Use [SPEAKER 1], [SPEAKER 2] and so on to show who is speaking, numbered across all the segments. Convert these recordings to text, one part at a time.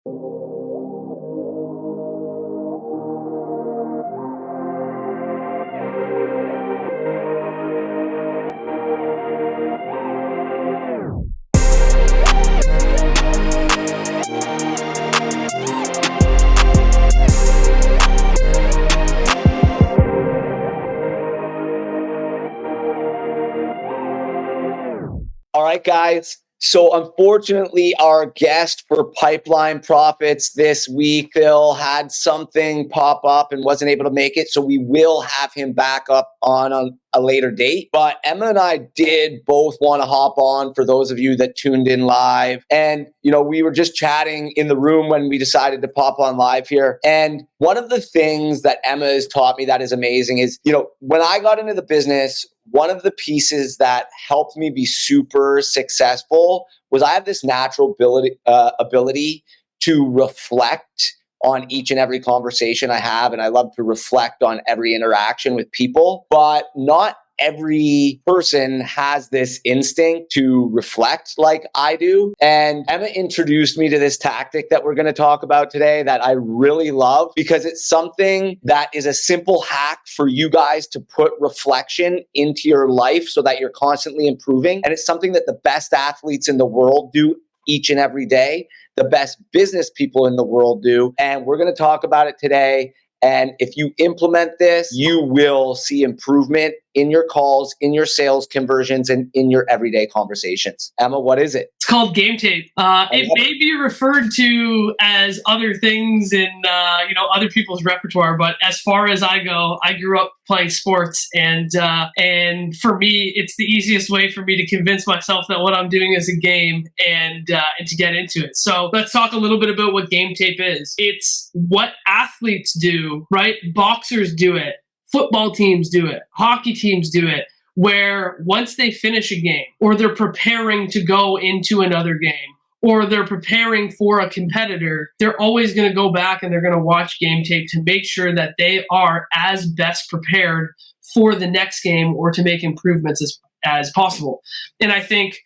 [SPEAKER 1] All right, guys. So unfortunately, our guest for Pipeline Profits this week, Phil, had something pop up and wasn't able to make it. So we will have him back up on a later date. But Emma and I did both want to hop on for those of you that tuned in live. And, we were just chatting in the room when we decided to pop on live here. And one of the things that Emma has taught me that is amazing is, when I got into the business, one of the pieces that helped me be super successful was I have this natural ability to reflect on each and every conversation I have. And I love to reflect on every interaction with people, but not every person has this instinct to reflect like I do. And Emma introduced me to this tactic that we're going to talk about today that I really love, because it's something that is a simple hack for you guys to put reflection into your life so that you're constantly improving. And it's something that the best athletes in the world do each and every day. The best business people in the world do. And we're going to talk about it today. And if you implement this, you will see improvement in your calls, in your sales conversions, and in your everyday conversations. Emma, what is it?
[SPEAKER 2] It's called game tape. It may be referred to as other things in other people's repertoire, but as far as I go, I grew up playing sports, and for me, it's the easiest way for me to convince myself that what I'm doing is a game and to get into it. So let's talk a little bit about what game tape is. It's what athletes do, right? Boxers do it. Football teams do it. Hockey teams do it, where once they finish a game, or they're preparing to go into another game, or they're preparing for a competitor, they're always going to go back and they're going to watch game tape to make sure that they are as best prepared for the next game or to make improvements as possible. And I think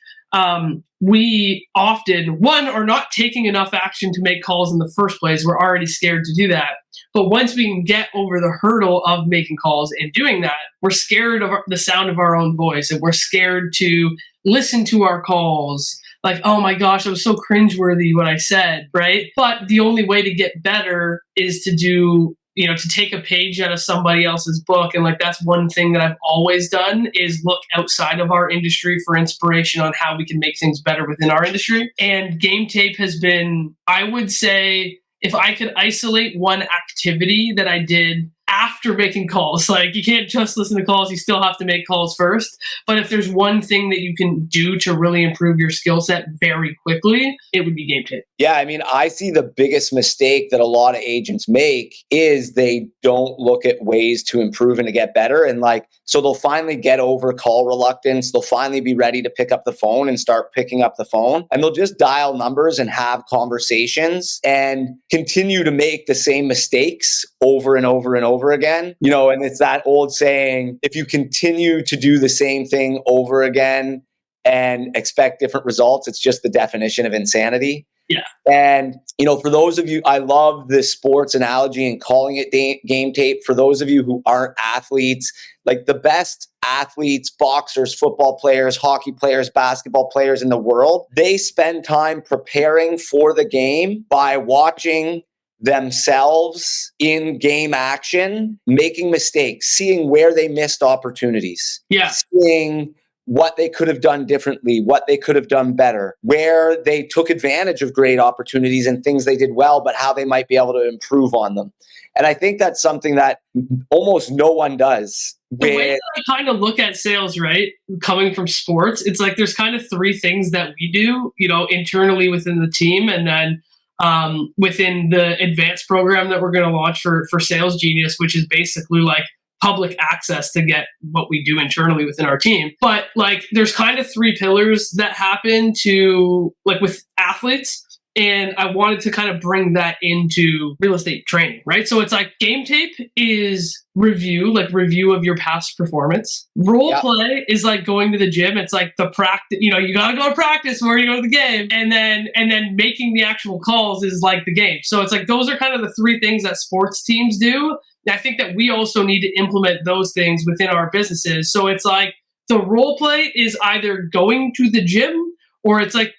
[SPEAKER 2] we often, one, are not taking enough action to make calls in the first place. We're already scared to do that. But once we can get over the hurdle of making calls and doing that, we're scared of the sound of our own voice, and we're scared to listen to our calls. Like, oh my gosh, I was so cringeworthy what I said, right? But the only way to get better is to do, to take a page out of somebody else's book. And that's one thing that I've always done, is look outside of our industry for inspiration on how we can make things better within our industry. And game tape has been, I would say, if I could isolate one activity that I did after making calls, you can't just listen to calls, you still have to make calls first. But if there's one thing that you can do to really improve your skill set very quickly, it would be game tape.
[SPEAKER 1] Yeah, I see the biggest mistake that a lot of agents make is they don't look at ways to improve and to get better. And so they'll finally get over call reluctance. They'll finally be ready to pick up the phone and start picking up the phone. And they'll just dial numbers and have conversations and continue to make the same mistakes over and over and over again. And it's that old saying, if you continue to do the same thing over again and expect different results, it's just the definition of insanity.
[SPEAKER 2] Yeah.
[SPEAKER 1] And, for those of you, I love the sports analogy and calling it game tape. For those of you who aren't athletes, the best athletes, boxers, football players, hockey players, basketball players in the world, they spend time preparing for the game by watching themselves in game action, making mistakes, seeing where they missed opportunities, seeing what they could have done differently, what they could have done better, where they took advantage of great opportunities and things they did well, but how they might be able to improve on them. And I think that's something that almost no one does.
[SPEAKER 2] The way that I kind of look at sales, right, coming from sports, it's there's kind of three things that we do, internally within the team, and then within the advanced program that we're going to launch for SalesGenius, which is basically public access to get what we do internally within our team. But there's kind of three pillars that happen to with athletes. And I wanted to kind of bring that into real estate training, right? So it's game tape is review of your past performance. Role play is like going to the gym. It's like the practice, you got to go to practice before you go to the game. And then making the actual calls is like the game. So it's like, those are kind of the three things that sports teams do. And I think that we also need to implement those things within our businesses. So it's like the role play is either going to the gym or it's like,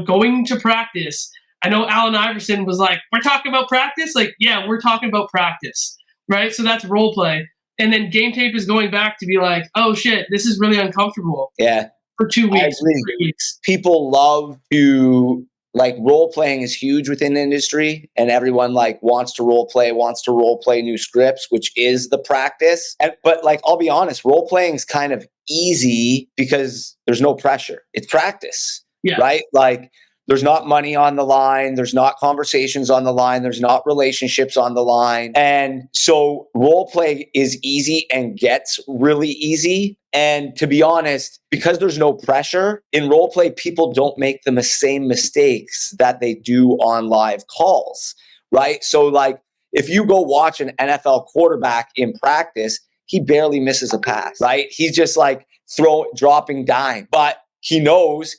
[SPEAKER 2] going to practice. I know Allen Iverson was like, we're talking about practice? Like, yeah, we're talking about practice. Right? So that's role play. And then game tape is going back to be like, oh shit, this is really uncomfortable.
[SPEAKER 1] Yeah.
[SPEAKER 2] For 2 weeks, 3 weeks.
[SPEAKER 1] People love to, like, role playing is huge within the industry, and everyone like wants to role play new scripts, which is the practice. But like, I'll be honest, role playing is kind of easy because there's no pressure. It's practice. Yeah. Right? Like, there's not money on the line. There's not conversations on the line. There's not relationships on the line. And so role play is easy and gets really easy. And to be honest, because there's no pressure in role play, people don't make the same mistakes that they do on live calls, right? So like, if you go watch an NFL quarterback in practice, he barely misses a pass, right? He's just like dropping dime. But he knows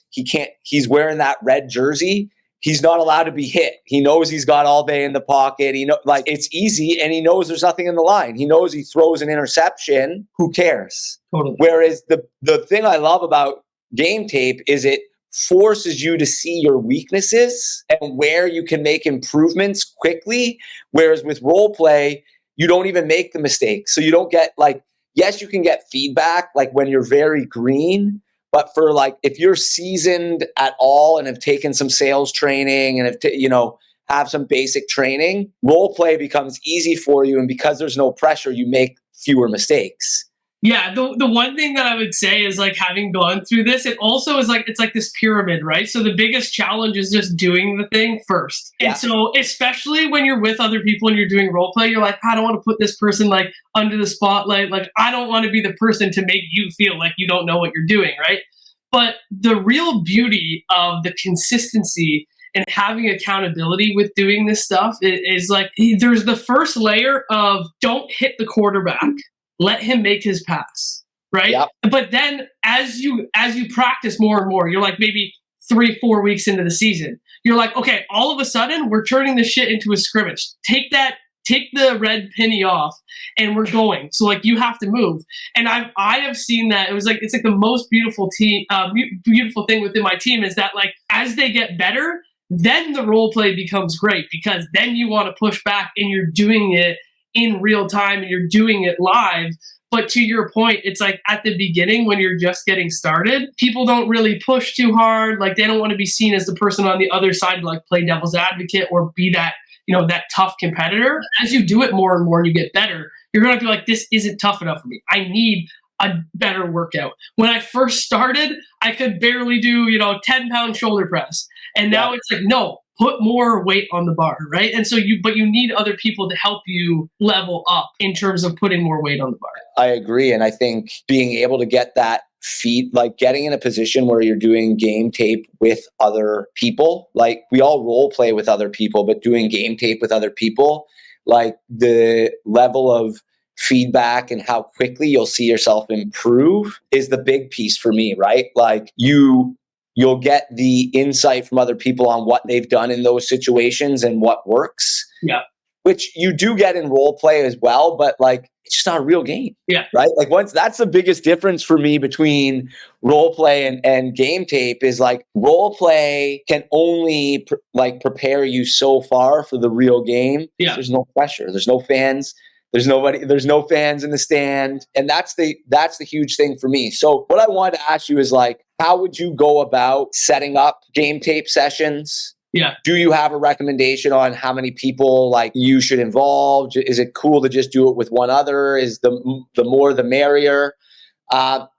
[SPEAKER 1] he's wearing that red jersey. He's not allowed to be hit. He knows he's got all day in the pocket. It's easy, and he knows there's nothing in the line. He knows he throws an interception. Who cares?
[SPEAKER 2] Totally.
[SPEAKER 1] Whereas the thing I love about game tape is it forces you to see your weaknesses and where you can make improvements quickly. Whereas with role play, you don't even make the mistakes. So you don't get yes, you can get feedback like when you're very green. But for like, if you're seasoned at all and have taken some sales training and have some basic training, role play becomes easy for you. And because there's no pressure, you make fewer mistakes.
[SPEAKER 2] Yeah, the one thing that I would say is like, having gone through this, it also is like, it's like this pyramid, right? So the biggest challenge is just doing the thing first. And so especially when you're with other people and you're doing role play, you're like, I don't want to put this person like under the spotlight. Like, I don't want to be the person to make you feel like you don't know what you're doing, right? But the real beauty of the consistency and having accountability with doing this stuff is like, there's the first layer of don't hit the quarterback. Let him make his pass, right? Yep. But then as you practice more and more, you're like maybe 3-4 weeks into the season, you're like, okay, all of a sudden we're turning this shit into a scrimmage. Take the red penny off and we're going. So like, you have to move. And I have seen that it's like the most beautiful beautiful thing within my team is that like, as they get better, then the role play becomes great, because then you want to push back and you're doing it in real time and you're doing it live. But to your point, it's like at the beginning when you're just getting started, people don't really push too hard. Like, they don't want to be seen as the person on the other side to like play devil's advocate or be that, that tough competitor. As you do it more and more and you get better, you're going to be like, this isn't tough enough for me. I need a better workout. When I first started, I could barely do, 10-pound shoulder press. And now it's like, no, put more weight on the bar, right? And so you need other people to help you level up in terms of putting more weight on the bar.
[SPEAKER 1] I agree. And I think being able to get that like getting in a position where you're doing game tape with other people, like we all role play with other people, but doing game tape with other people, like the level of feedback and how quickly you'll see yourself improve is the big piece for me, right? Like you'll get the insight from other people on what they've done in those situations and what works.
[SPEAKER 2] Yeah.
[SPEAKER 1] Which you do get in role play as well, but like, it's just not a real game.
[SPEAKER 2] Yeah.
[SPEAKER 1] Right. Like that's the biggest difference for me between role play and game tape is like role play can only prepare you so far for the real game.
[SPEAKER 2] Yeah.
[SPEAKER 1] There's no pressure. There's no fans. There's no fans in the stand. And that's the huge thing for me. So what I wanted to ask you is like, how would you go about setting up game tape sessions?
[SPEAKER 2] Yeah.
[SPEAKER 1] Do you have a recommendation on how many people like you should involve? Is it cool to just do it with one other? Is the more the merrier?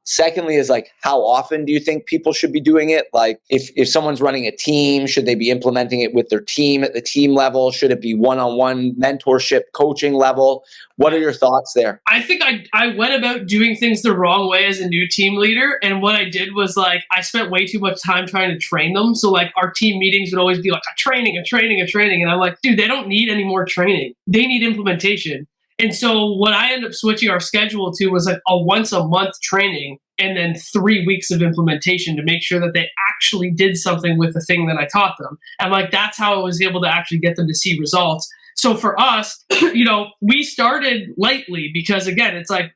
[SPEAKER 1] Secondly is like, how often do you think people should be doing it? Like if someone's running a team, should they be implementing it with their team at the team level? Should it be one-on-one mentorship coaching level? What are your thoughts there?
[SPEAKER 2] I think I went about doing things the wrong way as a new team leader. And what I did was like, I spent way too much time trying to train them. So like our team meetings would always be like a training. And I'm like, dude, they don't need any more training. They need implementation. And so what I ended up switching our schedule to was like a once a month training and then 3 weeks of implementation to make sure that they actually did something with the thing that I taught them. And like, that's how I was able to actually get them to see results. So for us, we started lightly because again, it's like,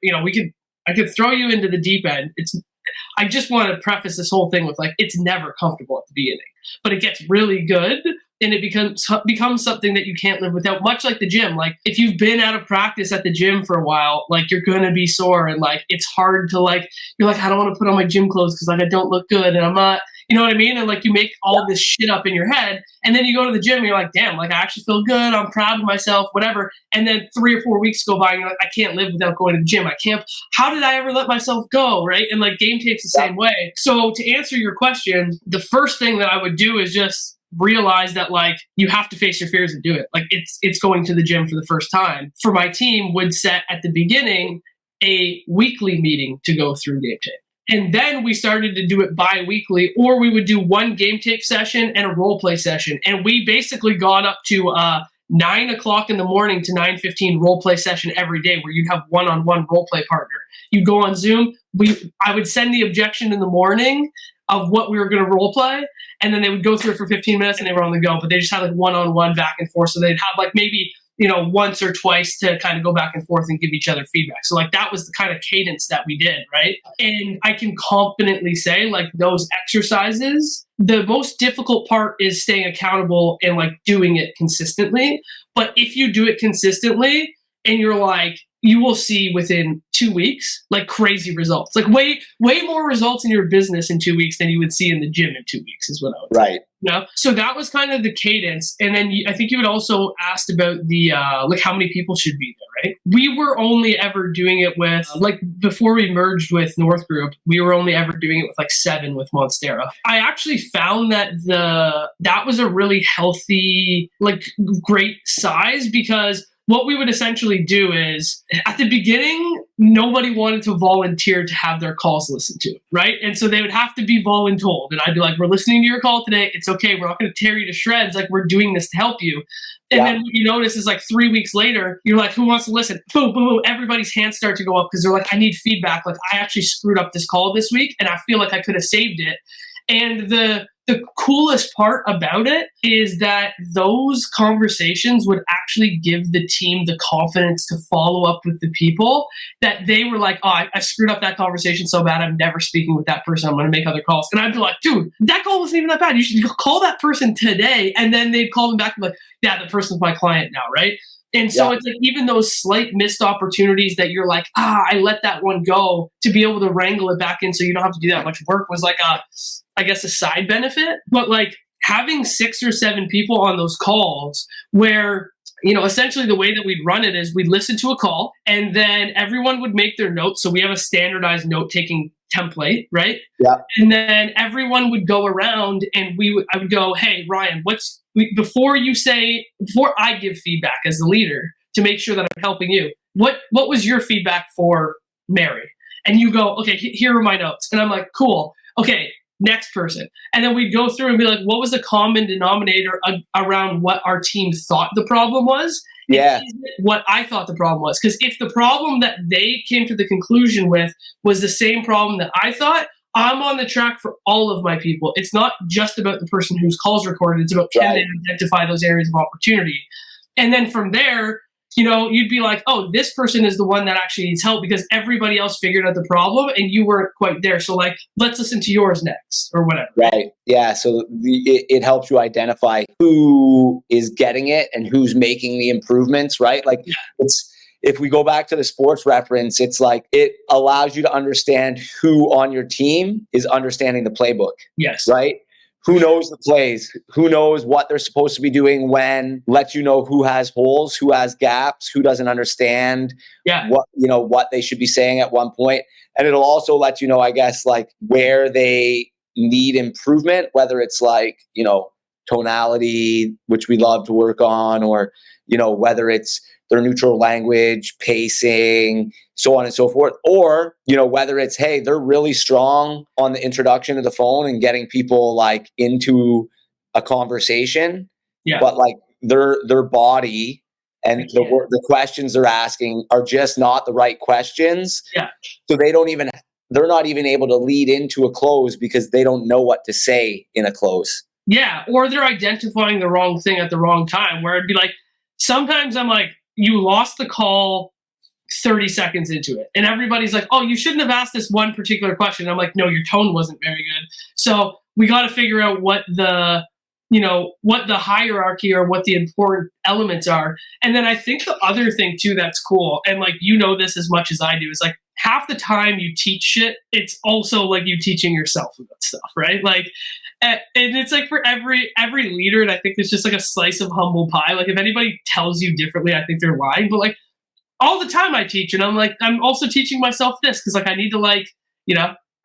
[SPEAKER 2] I could throw you into the deep end. I just want to preface this whole thing with like, it's never comfortable at the beginning, but it gets really good. And it becomes something that you can't live without, much like the gym. Like if you've been out of practice at the gym for a while, like you're going to be sore and like, it's hard to like, you're like, I don't want to put on my gym clothes because like I don't look good and I'm not, you know what I mean? And like you make all this shit up in your head and then you go to the gym and you're like, damn, like I actually feel good. I'm proud of myself, whatever. And then 3 or 4 weeks go by and you're like, I can't live without going to the gym. How did I ever let myself go? Right. And like game tape's the same way. So to answer your question, the first thing that I would do is just realize that like you have to face your fears and do it. Like it's going to the gym for the first time. For my team would set at the beginning a weekly meeting to go through game tape. And then we started to do it bi-weekly, or we would do one game tape session and a role play session. And we basically got up to 9 o'clock in the morning to 9:15 role play session every day where you'd have one-on-one role play partner. You'd go on Zoom. I would send the objection in the morning of what we were going to role play. And then they would go through it for 15 minutes and they were on the go, but they just had like one-on-one back and forth. So they'd have like maybe, once or twice to kind of go back and forth and give each other feedback. So like that was the kind of cadence that we did. Right. And I can confidently say like those exercises, the most difficult part is staying accountable and like doing it consistently. But if you do it consistently and you're like, you will see within 2 weeks, like crazy results, like way more results in your business in 2 weeks than you would see in the gym in 2 weeks is what I would say. Right. So that was kind of the cadence. And then I think you had also asked about the, like how many people should be there, right? We were only ever doing it with, like before we merged with North Group, we were only ever doing it with like 7 with Monstera. I actually found that that was a really healthy, like great size because what we would essentially do is at the beginning, nobody wanted to volunteer to have their calls listened to, right? And so they would have to be voluntold. And I'd be like, we're listening to your call today. It's okay. We're not going to tear you to shreds. Like we're doing this to help you. And then what you notice is like 3 weeks later, you're like, who wants to listen? Boom, boom, boom. Everybody's hands start to go up because they're like, I need feedback. Like I actually screwed up this call this week and I feel like I could have saved it. And the coolest part about it is that those conversations would actually give the team the confidence to follow up with the people that they were like, oh, I screwed up that conversation so bad. I'm never speaking with that person. I'm going to make other calls. And I'd be like, dude, that call wasn't even that bad. You should call that person today. And then they'd call them back and be like, yeah, the person's my client now, right? And so it's like even those slight missed opportunities that you're like, I let that one go, to be able to wrangle it back in so you don't have to do that much work was like a side benefit. But like having 6 or 7 people on those calls where, essentially the way that we'd run it is we'd listen to a call and then everyone would make their notes. So we have a standardized note-taking template, right? Yeah. And then everyone would go around and I would go, hey, Ryan, before I give feedback as the leader to make sure that I'm helping you, what was your feedback for Mary? And you go, okay, here are my notes. And I'm like, cool. Okay, next person. And then we'd go through and be like, what was the common denominator around what our team thought the problem was? Yeah. What I thought the problem was. Because if the problem that they came to the conclusion with was the same problem that I thought, I'm on the track for all of my people. It's not just about the person whose call's recorded. It's about can they identify those areas of opportunity. And then from there, you'd be like, oh, this person is the one that actually needs help because everybody else figured out the problem and you weren't quite there. So like, let's listen to yours next or whatever. Right.
[SPEAKER 1] Yeah. So it helps you identify who is getting it and who's making the improvements, right? Like if we go back to the sports reference, it's like it allows you to understand who on your team is understanding the playbook. Yes. Right? Who knows the plays? Who knows what they're supposed to be doing when? Lets you know who has holes, who has gaps, who doesn't understand what they should be saying at one point. And it'll also let you know, I guess, like where they need improvement, whether it's like, tonality, which we love to work on, or, whether it's their neutral language, pacing, so on and so forth. Or, whether it's, hey, they're really strong on the introduction of the phone and getting people like into a conversation, but like their body and the questions they're asking are just not the right questions.
[SPEAKER 2] Yeah.
[SPEAKER 1] So they're not even able to lead into a close because they don't know what to say in a close.
[SPEAKER 2] Yeah, or they're identifying the wrong thing at the wrong time, where it'd be like, sometimes I'm like, you lost the call 30 seconds into it. And everybody's like, oh, you shouldn't have asked this one particular question. I'm like, no, your tone wasn't very good. So we got to figure out what the hierarchy or what the important elements are. And then I think the other thing too that's cool, and like, you know this as much as I do, is like, half the time you teach shit, it's also like you teaching yourself about stuff, right? Like, and it's like for every leader, and I think it's just like a slice of humble pie. Like if anybody tells you differently, I think they're lying. But like all the time I teach, and I'm like, I'm also teaching myself this because like I need to like,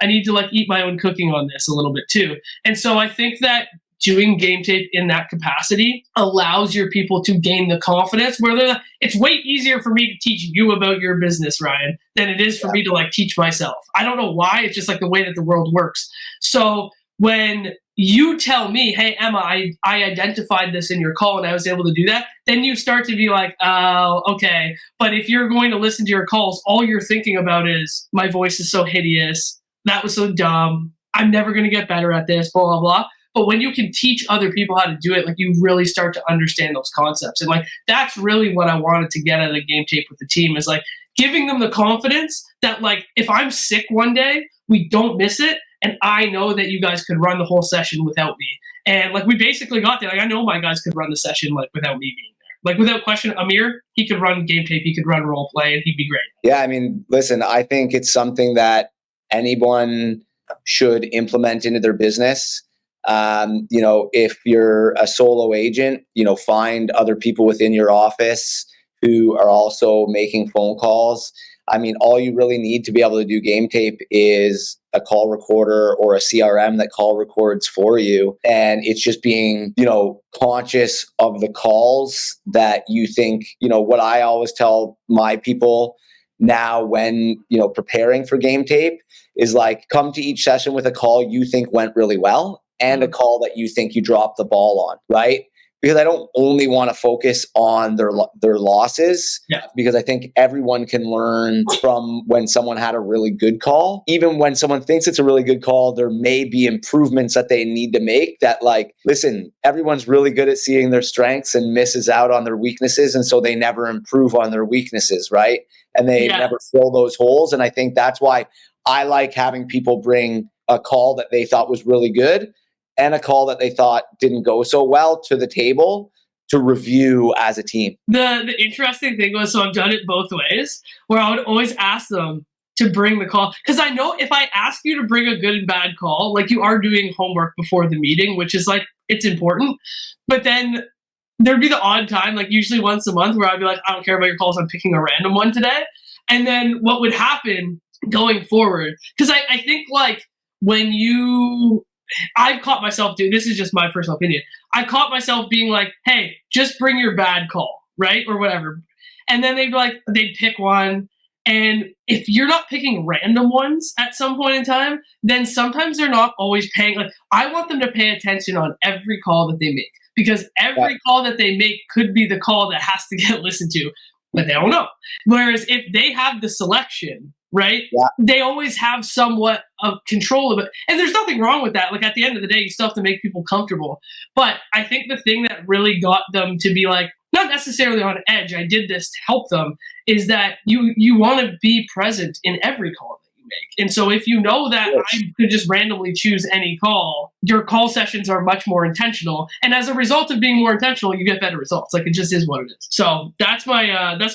[SPEAKER 2] I need to like eat my own cooking on this a little bit too. And so I think that doing game tape in that capacity allows your people to gain the confidence where they're like, it's way easier for me to teach you about your business, Ryan, than it is for me to like teach myself. I don't know why. It's just like the way that the world works. So when you tell me, hey, Emma, I identified this in your call and I was able to do that, then you start to be like, oh, okay. But if you're going to listen to your calls, all you're thinking about is, my voice is so hideous. That was so dumb. I'm never going to get better at this, blah, blah, blah. But when you can teach other people how to do it, like you really start to understand those concepts. And like, that's really what I wanted to get out of the game tape with the team, is like giving them the confidence that like, if I'm sick one day, we don't miss it. And I know that you guys could run the whole session without me. And like, we basically got there. Like, I know my guys could run the session like without me being there. Like without question, Amir, he could run game tape, he could run role play, and he'd be great.
[SPEAKER 1] Yeah. I mean, listen, I think it's something that anyone should implement into their business. If you're a solo agent, find other people within your office who are also making phone calls. I mean, all you really need to be able to do game tape is a call recorder or a CRM that call records for you. And it's just being, conscious of the calls that you think, what I always tell my people now when, preparing for game tape is like, come to each session with a call you think went really well and a call that you think you dropped the ball on, right? Because I don't only want to focus on their losses, because I think everyone can learn from when someone had a really good call. Even when someone thinks it's a really good call, there may be improvements that they need to make that, like, listen, everyone's really good at seeing their strengths and misses out on their weaknesses. And so they never improve on their weaknesses, right? And they never fill those holes. And I think that's why I like having people bring a call that they thought was really good and a call that they thought didn't go so well to the table to review as a team.
[SPEAKER 2] The interesting thing was, so I've done it both ways, where I would always ask them to bring the call. Because I know if I ask you to bring a good and bad call, like you are doing homework before the meeting, which is like, it's important. But then there'd be the odd time, like usually once a month, where I'd be like, I don't care about your calls, I'm picking a random one today. And then what would happen going forward, because I think like when I've caught myself doing, this is just my personal opinion, I caught myself being like, hey, just bring your bad call, right? Or whatever. And then they'd pick one. And if you're not picking random ones at some point in time, then sometimes they're not always paying. Like, I want them to pay attention on every call that they make, because every call that they make could be the call that has to get listened to, but they don't know. Whereas if they have the selection, right? They always have somewhat of control of it. And there's nothing wrong with that. Like, at the end of the day, you still have to make people comfortable. But I think the thing that really got them to be like, not necessarily on edge, I did this to help them, is that you want to be present in every call that you make. And so if you know that I could just randomly choose any call, your call sessions are much more intentional. And as a result of being more intentional, you get better results. Like, it just is what it is. So that's my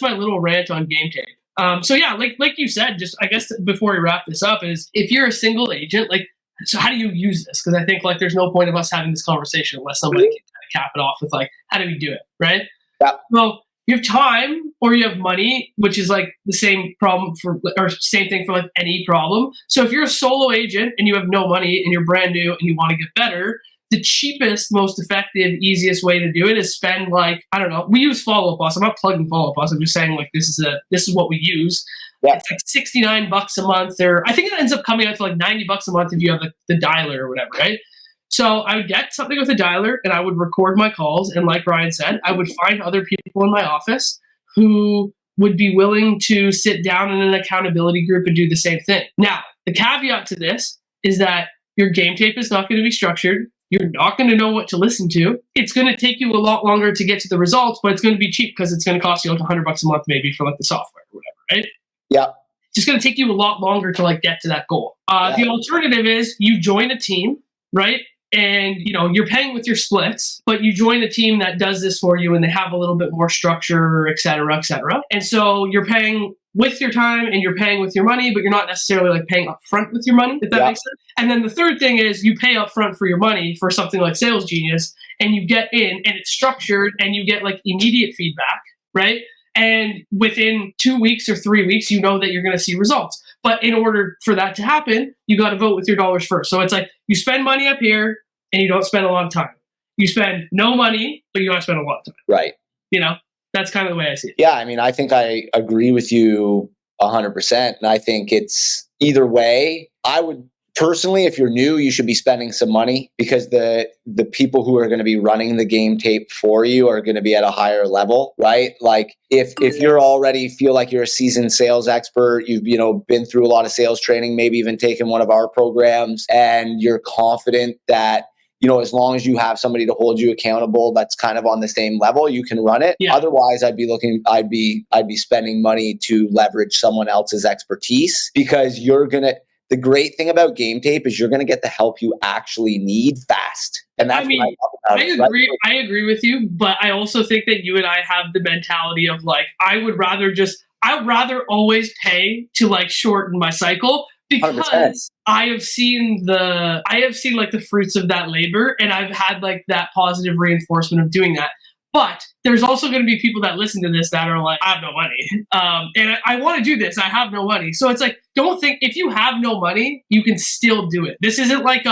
[SPEAKER 2] little rant on game tape. So yeah, like you said, just I guess before we wrap this up, is if you're a single agent, like, so how do you use this? Because I think like there's no point of us having this conversation unless somebody can kind of cap it off with like, how do we do it, right? Yeah. Well, you have time or you have money, which is like the same problem or same thing for like any problem. So if you're a solo agent and you have no money and you're brand new and you want to get better, the cheapest, most effective, easiest way to do it is spend like, I don't know, we use Follow Up Boss. I'm not plugging Follow Up Boss. I'm just saying like this is what we use. Yeah. It's like $69 a month, or I think it ends up coming out to like $90 a month if you have the dialer or whatever, right? So I would get something with a dialer and I would record my calls. And like Ryan said, I would find other people in my office who would be willing to sit down in an accountability group and do the same thing. Now, the caveat to this is that your game tape is not going to be structured. You're not going to know what to listen to. It's going to take you a lot longer to get to the results, but it's going to be cheap because it's going to cost you like $100 a month maybe for like the software or whatever, right?
[SPEAKER 1] Yeah.
[SPEAKER 2] It's just going to take you a lot longer to like get to that goal. The alternative is you join a team, right? And you're paying with your splits, but you join a team that does this for you and they have a little bit more structure, et cetera, et cetera. And so you're paying with your time and you're paying with your money, but you're not necessarily like paying up front with your money, if that makes sense. And then the third thing is you pay up front for your money for something like SalesGenius and you get in and it's structured and you get like immediate feedback, right? And within 2 weeks or 3 weeks, you know that you're going to see results. But in order for that to happen, you got to vote with your dollars first. So it's like you spend money up here and you don't spend a lot of time. You spend no money, but you don't spend a lot of time.
[SPEAKER 1] Right.
[SPEAKER 2] That's kind of the way I see it.
[SPEAKER 1] Yeah. I mean, I think I agree with you 100%. And I think it's either way. I would personally, if you're new, you should be spending some money because the people who are going to be running the game tape for you are going to be at a higher level, right? Like if you're already feel like you're a seasoned sales expert, you've been through a lot of sales training, maybe even taken one of our programs, and you're confident that as long as you have somebody to hold you accountable that's kind of on the same level, you can run it. Yeah. Otherwise, I'd be spending money to leverage someone else's expertise because the great thing about game tape is you're going to get the help you actually need fast. And that's what I love about it.
[SPEAKER 2] Right? I agree with you, but I also think that you and I have the mentality of like, I'd rather always pay to like shorten my cycle because 100%. I have seen like the fruits of that labor and I've had like that positive reinforcement of doing that. But there's also going to be people that listen to this that are like, I have no money. And I want to do this. I have no money. So it's like, don't think if you have no money, you can still do it. This isn't like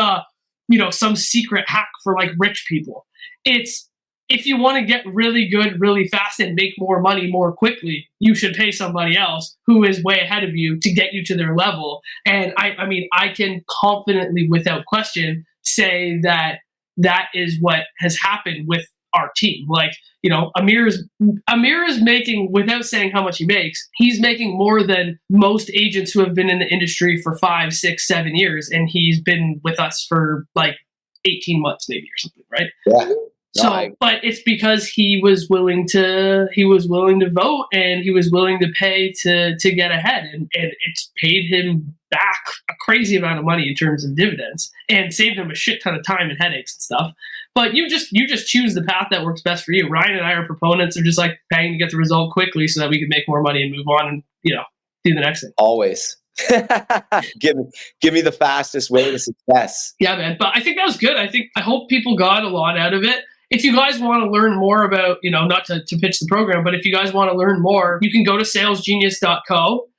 [SPEAKER 2] some secret hack for like rich people. It's if you want to get really good, really fast and make more money more quickly, you should pay somebody else who is way ahead of you to get you to their level. And I mean, I can confidently, without question, say that is what has happened with our team. Like, Amir is making, without saying how much he makes, he's making more than most agents who have been in the industry for 5, 6, 7 years. And he's been with us for like 18 months maybe or something, right?
[SPEAKER 1] Yeah.
[SPEAKER 2] But it's because he was willing to vote and he was willing to pay to get ahead. And it's paid him back a crazy amount of money in terms of dividends and saved him a shit ton of time and headaches and stuff. But you just choose the path that works best for you. Ryan and I are proponents of just like paying to get the result quickly so that we can make more money and move on and, do the next thing.
[SPEAKER 1] Always. give me the fastest way to success.
[SPEAKER 2] Yeah, man. But I think that was good. I hope people got a lot out of it. If you guys want to learn more about, not to pitch the program, but if you guys want to learn more, you can go to salesgenius.co,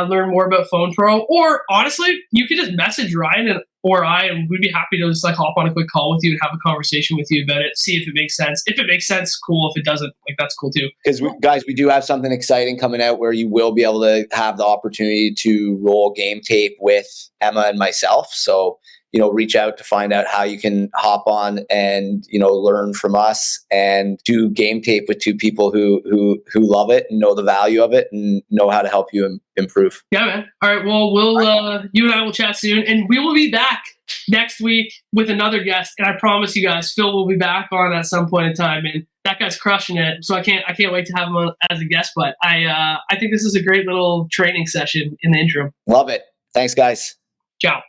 [SPEAKER 2] learn more about Phone Pro, or honestly, you can just message Ryan and we'd be happy to just like hop on a quick call with you and have a conversation with you about it, see if it makes sense. If it makes sense, cool. If it doesn't, like that's cool too.
[SPEAKER 1] Because we do have something exciting coming out where you will be able to have the opportunity to roll game tape with Emma and myself. So reach out to find out how you can hop on and, learn from us and do game tape with two people who love it and know the value of it and know how to help you improve.
[SPEAKER 2] Yeah, man. All right. Well, you and I will chat soon and we will be back next week with another guest. And I promise you guys, Phil will be back on at some point in time and that guy's crushing it. So I can't wait to have him on as a guest, but I think this is a great little training session in the interim.
[SPEAKER 1] Love it. Thanks guys.
[SPEAKER 2] Ciao.